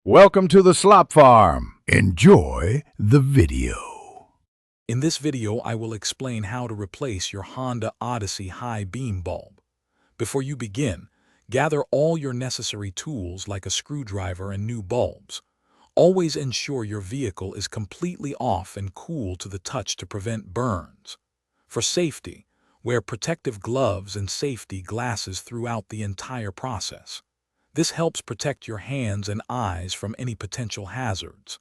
Welcome to the Slop Farm. Enjoy the video. In this video, I will explain how to replace your Honda Odyssey high beam bulb. Before you begin, gather all your necessary tools like a screwdriver and new bulbs. Always ensure your vehicle is completely off and cool to the touch to prevent burns. For safety, wear protective gloves and safety glasses throughout the entire process. This helps protect your hands and eyes from any potential hazards.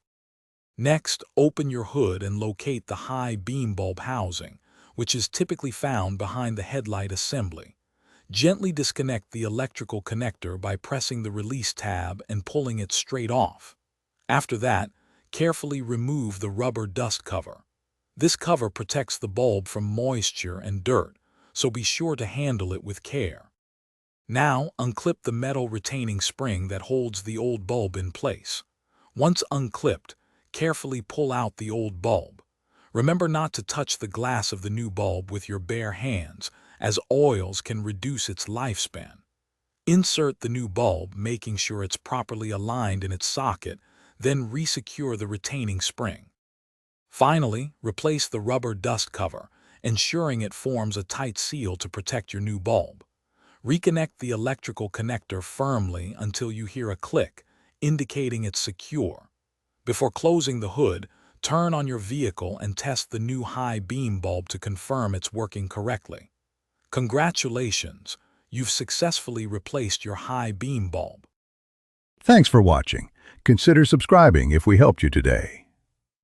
Next, open your hood and locate the high beam bulb housing, which is typically found behind the headlight assembly. Gently disconnect the electrical connector by pressing the release tab and pulling it straight off. After that, carefully remove the rubber dust cover. This cover protects the bulb from moisture and dirt, so be sure to handle it with care. Now, unclip the metal retaining spring that holds the old bulb in place. Once unclipped, carefully pull out the old bulb. Remember not to touch the glass of the new bulb with your bare hands, as oils can reduce its lifespan. Insert the new bulb, making sure it's properly aligned in its socket, then resecure the retaining spring. Finally, replace the rubber dust cover, ensuring it forms a tight seal to protect your new bulb. Reconnect the electrical connector firmly until you hear a click, indicating it's secure. Before closing the hood, turn on your vehicle and test the new high beam bulb to confirm it's working correctly. Congratulations, you've successfully replaced your high beam bulb. Thanks for watching. Consider subscribing if we helped you today.